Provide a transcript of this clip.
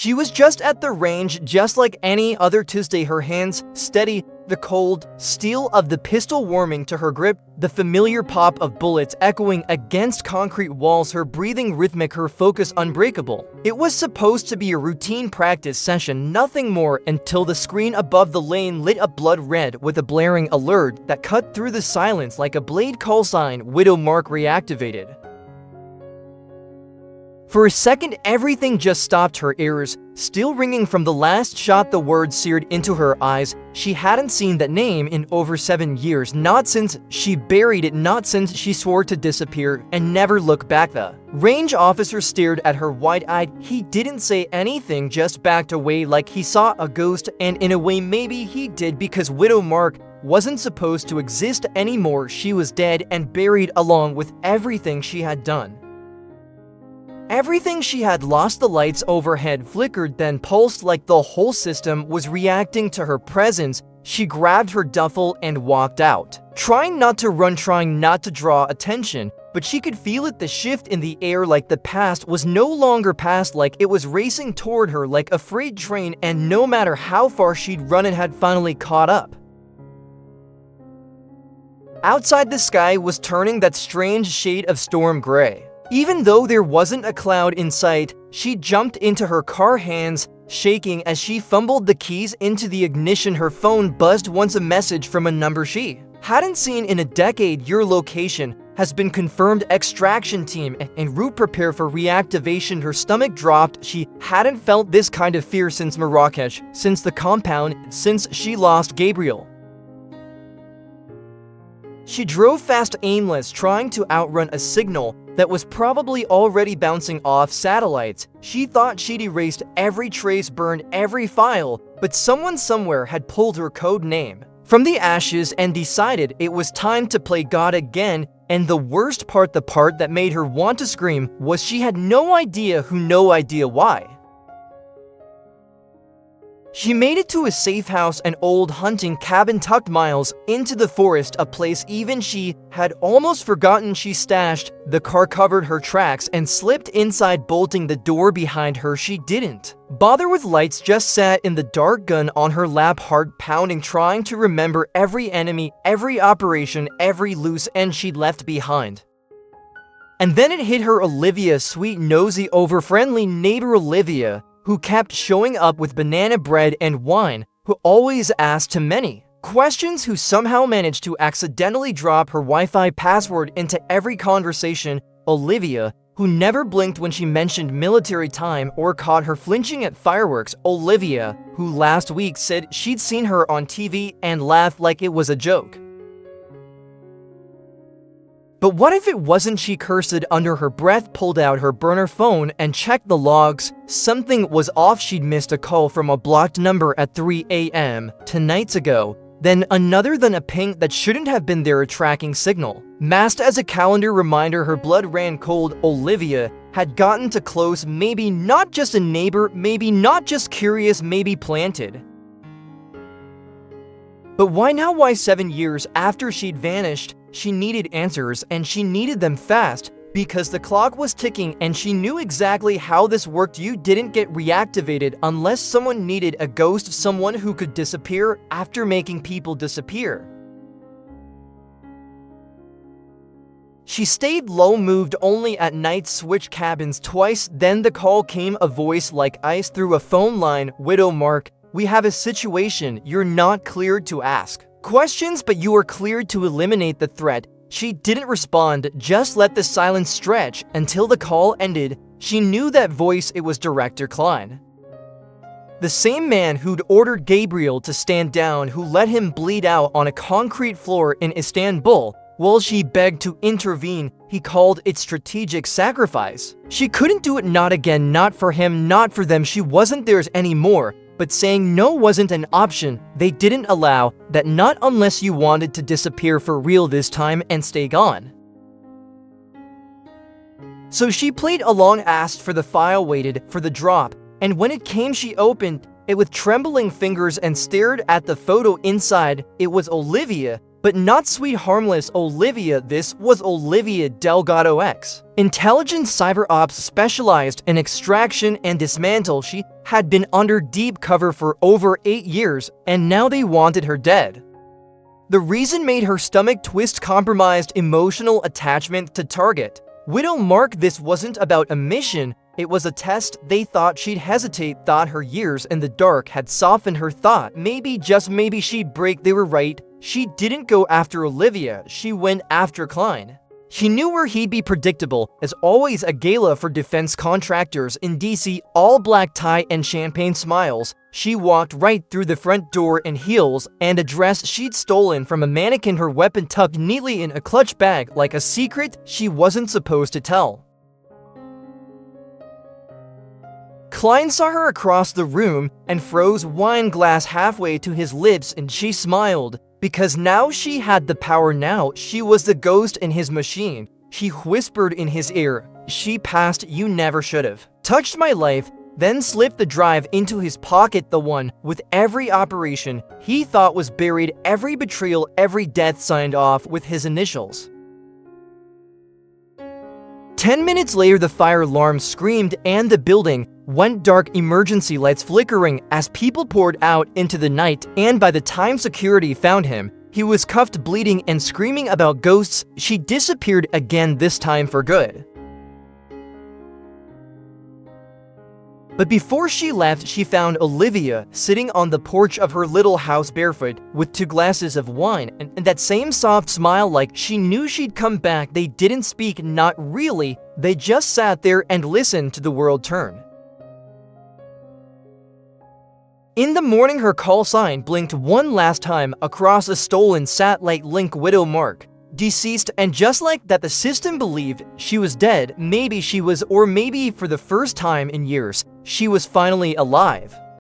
She was just at the range just like any other Tuesday, her hands steady, the cold steel of the pistol warming to her grip, the familiar pop of bullets echoing against concrete walls, her breathing rhythmic, her focus unbreakable. It was supposed to be a routine practice session, nothing more, until the screen above the lane lit up blood red with a blaring alert that cut through the silence like a blade call sign. Widow Mark reactivated. For a second, everything just stopped, her ears still ringing from the last shot, the words seared into her eyes. She hadn't seen that name in over 7 years, not since she buried it, not since she swore to disappear and never look back. The range officer stared at her wide-eyed. He didn't say anything, just backed away like he saw a ghost, and in a way maybe he did, because Widow Mark wasn't supposed to exist anymore. She was dead and buried along with everything she had done. Everything she had lost. The lights overhead flickered, then pulsed like the whole system was reacting to her presence. She grabbed her duffel and walked out, trying not to run, trying not to draw attention, but she could feel it, the shift in the air, like the past was no longer past, like it was racing toward her like a freight train, and no matter how far she'd run, it had finally caught up. Outside, the sky was turning that strange shade of storm gray. Even though there wasn't a cloud in sight, she jumped into her car, hands shaking as she fumbled the keys into the ignition. Her phone buzzed once, a message from a number she hadn't seen in a decade. Your location has been confirmed. Extraction team en route. Prepare for reactivation. Her stomach dropped. She hadn't felt this kind of fear since Marrakesh, since the compound, since she lost Gabriel. She drove fast, aimless, trying to outrun a signal that was probably already bouncing off satellites. She thought she'd erased every trace, burned every file, but someone somewhere had pulled her code name from the ashes and decided it was time to play God again. And the worst part, the part that made her want to scream, was she had no idea who, no idea why. She made it to a safe house, an old hunting cabin tucked miles into the forest, a place even she had almost forgotten she stashed. The car covered her tracks and slipped inside, bolting the door behind her. She didn't bother with lights, just sat in the dark, gun on her lap, heart pounding, trying to remember every enemy, every operation, every loose end she'd left behind. And then it hit her, Olivia, sweet, nosy, over-friendly neighbor Olivia, who kept showing up with banana bread and wine, who always asked too many questions, who somehow managed to accidentally drop her Wi-Fi password into every conversation. Olivia, who never blinked when she mentioned military time or caught her flinching at fireworks. Olivia, who last week said she'd seen her on TV and laughed like it was a joke. But what if it wasn't? She cursed under her breath, pulled out her burner phone and checked the logs. Something was off. She'd missed a call from a blocked number at 3 a.m. 2 nights ago. Then another, then a ping that shouldn't have been there, a tracking signal masked as a calendar reminder. Her blood ran cold. Olivia had gotten too close, maybe not just a neighbor, maybe not just curious, maybe planted. But why now? Why 7 years after she'd vanished? She needed answers, and she needed them fast, because the clock was ticking and she knew exactly how this worked. You didn't get reactivated unless someone needed a ghost, someone who could disappear after making people disappear. She stayed low, moved only at night, switched cabins twice. Then the call came, a voice like ice through a phone line. Widow Mark, we have a situation. You're not cleared to ask questions, but you are cleared to eliminate the threat. She didn't respond, just let the silence stretch until the call ended. She knew that voice. It was Director Klein, the same man who'd ordered Gabriel to stand down, who let him bleed out on a concrete floor in Istanbul while she begged to intervene. He called it strategic sacrifice. She couldn't do it, not again, not for him, not for them. She wasn't theirs anymore. But saying no wasn't an option. They didn't allow that, not unless you wanted to disappear for real this time and stay gone. So she played along, asked for the file, waited for the drop, and when it came she opened it with trembling fingers and stared at the photo inside. It was Olivia, But not sweet harmless Olivia, this was Olivia Delgado X. Intelligent cyber ops specialized in extraction and dismantle. She had been under deep cover for over 8 years, and now they wanted her dead. The reason made her stomach twist. Compromised emotional attachment to target. Widow Mark, this wasn't about a mission, it was a test. They thought she'd hesitate, thought her years in the dark had softened her, thought maybe, just maybe, she'd break. They were right. She didn't go after Olivia, she went after Klein. She knew where he'd be. Predictable, as always, a gala for defense contractors in DC, all black tie and champagne smiles. She walked right through the front door in heels and a dress she'd stolen from a mannequin, her weapon tucked neatly in a clutch bag like a secret she wasn't supposed to tell. Klein saw her across the room and froze, wine glass halfway to his lips, and she smiled. Because now she had the power. Now she was the ghost in his machine. She whispered in his ear, "She passed, you never should've touched my life," then slipped the drive into his pocket, the one with every operation he thought was buried, every betrayal, every death signed off with his initials. 10 minutes later, the fire alarm screamed and the building went dark, emergency lights flickering as people poured out into the night, and by the time security found him, he was cuffed, bleeding, and screaming about ghosts. She disappeared again, this time for good. But before she left, she found Olivia sitting on the porch of her little house barefoot with 2 glasses of wine and that same soft smile, like she knew she'd come back. They didn't speak, not really. They just sat there and listened to the world turn. In the morning, her call sign blinked one last time across a stolen satellite link. Widow Mark, deceased, and just like that, the system believed she was dead. Maybe she was, or maybe for the first time in years, she was finally alive.